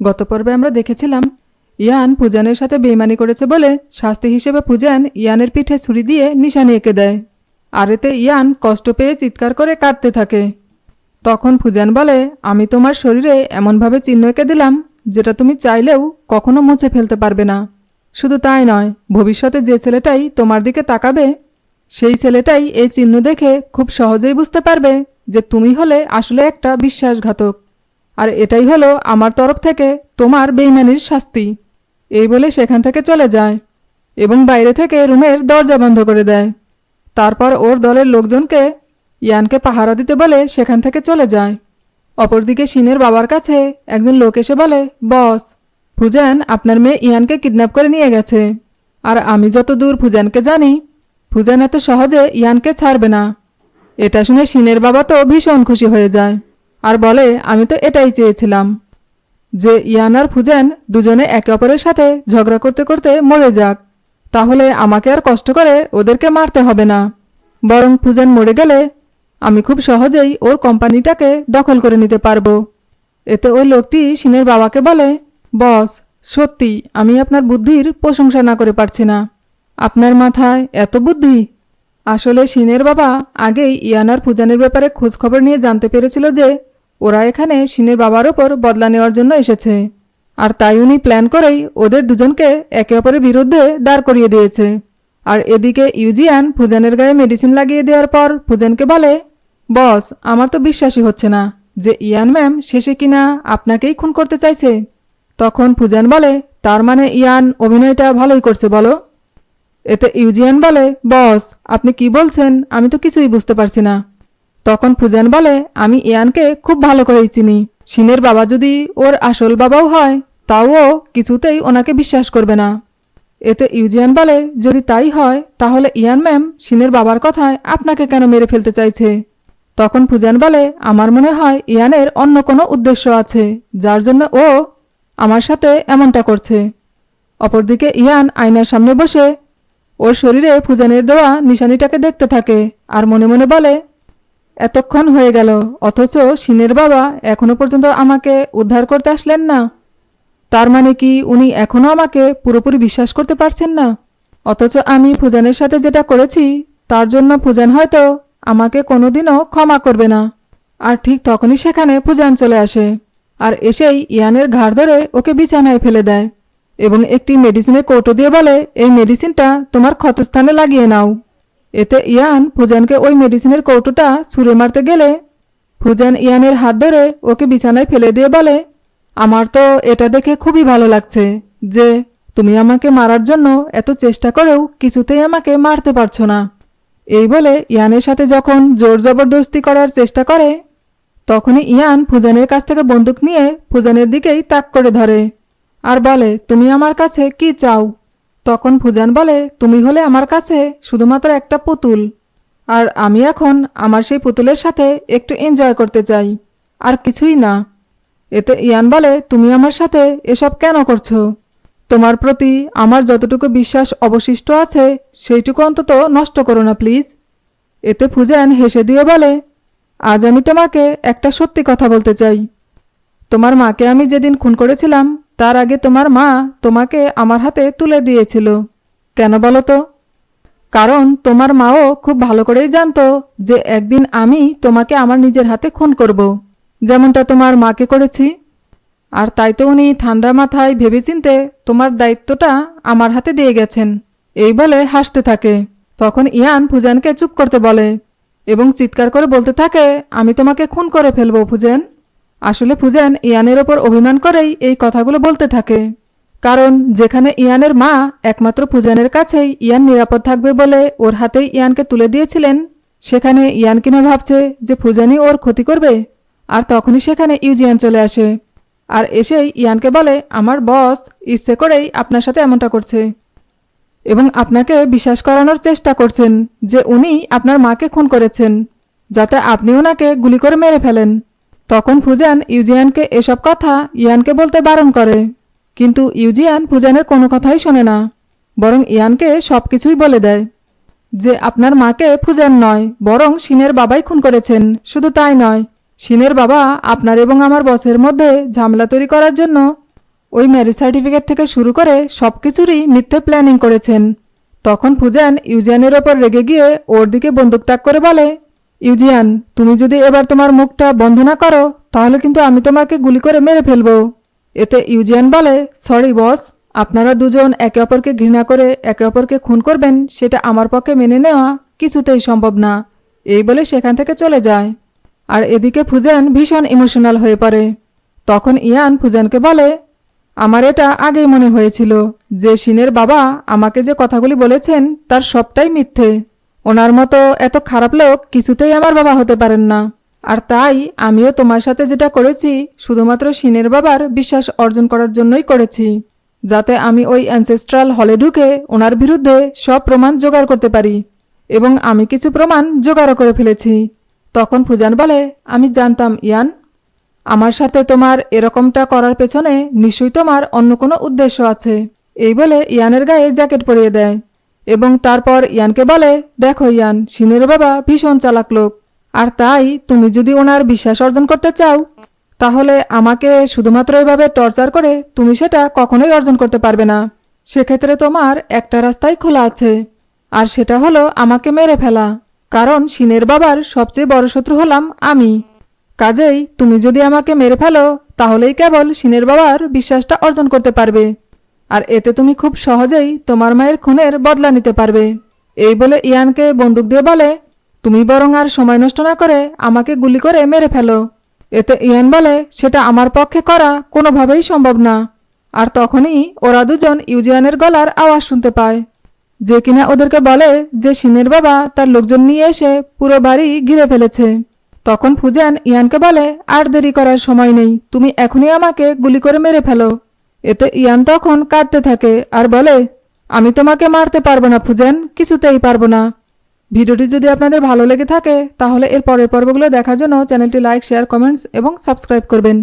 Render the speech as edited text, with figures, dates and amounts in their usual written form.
গত পর্বে আমরা দেখেছিলাম ইয়ান ফুজানের সাথে বেইমানি করেছে বলে শাস্তি হিসেবে ফুজান ইয়ানের পিঠে ছুরি দিয়ে নিশানি এঁকে দেয়। আর এতে ইয়ান কষ্ট পেয়ে চিৎকার করে কাঁদতে থাকে। তখন ফুজান বলে, আমি তোমার শরীরে এমনভাবে চিহ্ন এঁকে দিলাম যেটা তুমি চাইলেও কখনো মুছে ফেলতে পারবে না। শুধু তাই নয়, ভবিষ্যতে যে ছেলেটাই তোমার দিকে তাকাবে সেই ছেলেটাই এই চিহ্ন দেখে খুব সহজেই বুঝতে পারবে যে তুমি হলে আসলে একটা বিশ্বাসঘাতক। আর এটাই হলো আমার তরফ থেকে তোমার বেইমানির শাস্তি। এই বলে সেখান থেকে চলে যায় এবং বাইরে থেকে রুমের দরজা বন্ধ করে দেয়। তারপর ওর দলের লোকজনকে ইয়ানকে পাহারা দিতে বলে সেখান থেকে চলে যায়। অপরদিকে শিনের বাবার কাছে একজন লোক এসে বলে, বস, ফুজান আপনার মেয়ে ইয়ানকে কিডন্যাপ করে নিয়ে গেছে। আর আমি যতদূর ফুজানকে জানি, ফুজান এত সহজে ইয়ানকে ছাড়বে না। এটা শুনে শিনের বাবা তো ভীষণ খুশি হয়ে যায় আর বলে, আমি তো এটাই চেয়েছিলাম যে ইয়ান আর ফুজান দুজনে একে অপরের সাথে ঝগড়া করতে করতে মরে যাক, তাহলে আমাকে আর কষ্ট করে ওদেরকে মারতে হবে না। বরং ফুজান মরে গেলে আমি খুব সহজেই ওর কোম্পানিটাকে দখল করে নিতে পারবো। এতে ওই লোকটি শিনের বাবাকে বলে, বস, সত্যি আমি আপনার বুদ্ধির প্রশংসা না করে পারছি না। আপনার মাথায় এত বুদ্ধি। আসলে শিনের বাবা আগেই ইয়ান আর ফুজানের ব্যাপারে খোঁজখবর নিয়ে জানতে পেরেছিল যে ওরা এখানে শিনের বাবার ওপর বদলা নেওয়ার জন্য এসেছে। আর তাই উনি প্ল্যান করেই ওদের দুজনকে একে অপরের বিরুদ্ধে দাঁড় করিয়ে দিয়েছে। আর এদিকে ইউজিয়ান ফুজানের গায়ে মেডিসিন লাগিয়ে দেওয়ার পর ফুজানকে বলে, বস, আমার তো বিশ্বাসই হচ্ছে না যে ইয়ান ম্যাম শেষে কিনা আপনাকেই খুন করতে চাইছে। তখন ফুজান বলে, তার মানে ইয়ান অভিনয়টা ভালোই করছে বলো। এতে ইউজিয়ান বলে, বস, আপনি কি বলছেন আমি তো কিছুই বুঝতে পারছি না। তখন ফুজান বলে, আমি ইয়ানকে খুব ভালো করেই চিনি। শিনের বাবা যদি ওর আসল বাবাও হয় তাও ও কিছুতেই ওনাকে বিশ্বাস করবে না। এতে ইউজিয়ান বলে, যদি তাই হয় তাহলে ইয়ান ম্যাম শিনের বাবার কথায় আপনাকে কেন মেরে ফেলতে চাইছে। তখন ফুজান বলে, আমার মনে হয় ইয়ানের অন্য কোনো উদ্দেশ্য আছে যার জন্য ও আমার সাথে এমনটা করছে। অপরদিকে ইয়ান আয়নার সামনে বসে ওর শরীরে ফুজানের দেওয়া নিশানিটাকে দেখতে থাকে আর মনে মনে বলে, এতক্ষণ হয়ে গেল অথচ শিনের বাবা এখনো পর্যন্ত আমাকে উদ্ধার করতে আসলেন না। তার মানে কি উনি এখনো আমাকে পুরোপুরি বিশ্বাস করতে পারছেন না? অথচ আমি ফুজানের সাথে যেটা করেছি তার জন্য ফুজান হয়তো আমাকে কোনোদিনও ক্ষমা করবে না। আর ঠিক তখনই সেখানে ফুজান চলে আসে আর এসেই ইয়ানের ঘাড় ধরে ওকে বিছানায় ফেলে দেয় এবং একটি মেডিসিনের কৌটো দিয়ে বলে, এই মেডিসিনটা তোমার ক্ষতস্থানে লাগিয়ে নাও। এতে ইয়ান ফুজানকে ওই মেডিসিনের কৌটোটা ছুঁড়ে মারতে গেলে ফুজান ইয়ানের হাত ধরে ওকে বিছানায় ফেলে দিয়ে বলে, আমার তো এটা দেখে খুবই ভালো লাগছে যে তুমি আমাকে মারার জন্য এত চেষ্টা করেও কিছুতেই আমাকে মারতে পারছো না। এই বলে ইয়ানের সাথে যখন জোর জবরদস্তি করার চেষ্টা করে তখনই ইয়ান ফুজানের কাছ থেকে বন্দুক নিয়ে ফুজানের দিকেই তাক করে ধরে আর বলে, তুমি আমার কাছে কি চাও? তখন ফুজান বলে, তুমি হলে আমার কাছে শুধুমাত্র একটা পুতুল আর আমি এখন আমার সেই পুতুলের সাথে একটু এনজয় করতে চাই, আর কিছুই না। এতে ইয়ান বলে, তুমি আমার সাথে এসব কেন করছো? তোমার প্রতি আমার যতটুকু বিশ্বাস অবশিষ্ট আছে সেইটুকু অন্তত নষ্ট করো না প্লিজ। এতে ফুজান হেসে দিয়ে বলে, আজ আমি তোমাকে একটা সত্যি কথা বলতে চাই। তোমার মাকে আমি যেদিন খুন করেছিলাম তার আগে তোমার মা তোমাকে আমার হাতে তুলে দিয়েছিল। কেন বলো তো? কারণ তোমার মাও খুব ভালো করেই জানতো যে একদিন আমি তোমাকে আমার নিজের হাতে খুন করব, যেমনটা তোমার মাকে করেছি। আর তাই তো উনি ঠান্ডা মাথায় ভেবেচিন্তে তোমার দায়িত্বটা আমার হাতে দিয়ে গেছেন। এই বলে হাসতে থাকে। তখন ইয়ান ফুজানকে চুপ করতে বলে এবং চিৎকার করে বলতে থাকে, আমি তোমাকে খুন করে ফেলবো ফুজান। আসলে ফুজান ইয়ানের ওপর অভিমান করেই এই কথাগুলো বলতে থাকে, কারণ যেখানে ইয়ানের মা একমাত্র ফুজানের কাছেই ইয়ান নিরাপদ থাকবে বলে ওর হাতেই ইয়ানকে তুলে দিয়েছিলেন, সেখানে ইয়ান কিনা ভাবছে যে ফুজানই ওর ক্ষতি করবে। আর তখনই সেখানে ইউজিয়ান চলে আসে আর এসেই ইয়ানকে বলে, আমার বস ইচ্ছে করেই আপনার সাথে এমনটা করছে এবং আপনাকে বিশ্বাস করানোর চেষ্টা করছেন যে উনি আপনার মাকে খুন করেছেন যাতে আপনি ওনাকে গুলি করে মেরে ফেলেন। তখন ফুজান ইউজিয়ানকে এসব কথা ইয়ানকে বলতে বারণ করে, কিন্তু ইউজিয়ান ফুজানের কোনো কথাই শোনে না, বরং ইয়ানকে সবকিছুই বলে দেয় যে আপনার মাকে ফুজান নয় বরং শিনের বাবাই খুন করেছেন। শুধু তাই নয়, শিনের বাবা আপনার এবং আমার বসের মধ্যে ঝামেলা তৈরি করার জন্য ওই ম্যারেজ সার্টিফিকেট থেকে শুরু করে সব কিছুরই মিথ্যে প্ল্যানিং করেছেন। তখন ফুজান ইউজিয়ানের ওপর রেগে গিয়ে ওর দিকে বন্দুক তাক করে বলে, ইউজিয়ান, তুমি যদি এবার তোমার মুখটা বন্ধ না করো তাহলে কিন্তু আমি তোমাকে গুলি করে মেরে ফেলবো। এতে ইউজিয়ান বলে, সরি বস, আপনারা দুজন একে অপরকে ঘৃণা করে একে অপরকে খুন করবেন সেটা আমার পক্ষে মেনে নেওয়া কিছুতেই সম্ভব না। এই বলে সেখান থেকে চলে যায়। আর এদিকে ফুজান ভীষণ ইমোশনাল হয়ে পড়ে। তখন ইয়ান ফুজানকে বলে, আমার এটা আগেই মনে হয়েছিল যে শিনের বাবা আমাকে যে কথাগুলি বলেছেন তার সবটাই মিথ্যে। ওনার মতো এত খারাপ লোক কিছুতেই আমার বাবা হতে পারেন না। আর তাই আমিও তোমার সাথে যেটা করেছি শুধুমাত্র শিনের বাবার বিশ্বাস অর্জন করার জন্যই করেছি, যাতে আমি ওই অ্যানসেস্ট্রাল হলে ঢুকে ওনার বিরুদ্ধে সব প্রমাণ জোগাড় করতে পারি। এবং আমি কিছু প্রমাণ জোগাড়ও করে ফেলেছি। তখন ফুজান বলে, আমি জানতাম ইয়ান, আমার সাথে তোমার এরকমটা করার পেছনে নিশ্চয়ই তোমার অন্য কোনো উদ্দেশ্য আছে। এই বলে ইয়ানের গায়ে জ্যাকেট পরিয়ে দেয় এবং তারপর ইয়ানকে বলে, দেখো ইয়ান, শিনের বাবা ভীষণ চালাক লোক। আর তাই তুমি যদি ওনার বিশ্বাস অর্জন করতে চাও তাহলে আমাকে শুধুমাত্র এভাবে টর্চার করে তুমি সেটা কখনোই অর্জন করতে পারবে না। সেক্ষেত্রে তোমার একটা রাস্তাই খোলা আছে, আর সেটা হলো আমাকে মেরে ফেলা। কারণ শিনের বাবার সবচেয়ে বড় শত্রু হলাম আমি। কাজেই তুমি যদি আমাকে মেরে ফেলো তাহলেই কেবল শিনের বাবার বিশ্বাসটা অর্জন করতে পারবে, আর এতে তুমি খুব সহজেই তোমার মায়ের খুনের বদলা নিতে পারবে। এই বলে ইয়ানকে বন্দুক দিয়ে বলে, তুমি বরং আর সময় নষ্ট না করে আমাকে গুলি করে মেরে ফেলো। এতে ইয়ান বলে, সেটা আমার পক্ষে করা কোনোভাবেই সম্ভব না। আর তখনই ওরা দুজন ইউজিয়ানের গলার আওয়াজ শুনতে পায়, যে কিনা ওদেরকে বলে যে শিনের বাবা তার লোকজন নিয়ে এসে পুরো বাড়ি ঘিরে ফেলেছে। তখন ফুজান ইয়ানকে বলে, আর দেরি করার সময় নেই, তুমি এখনই আমাকে গুলি করে মেরে ফেলো। এতে ইয়ান তখন কাঁদতে থাকে আর বলে, আমি তোমাকে মারতে পারবো না ফুজান, কিছুতেই পারবো না। ভিডিওটি যদি আপনাদের ভালো লেগে থাকে তাহলে এর পরের পর্বগুলো দেখার জন্য চ্যানেলটি লাইক, শেয়ার, কমেন্টস এবং সাবস্ক্রাইব করবেন।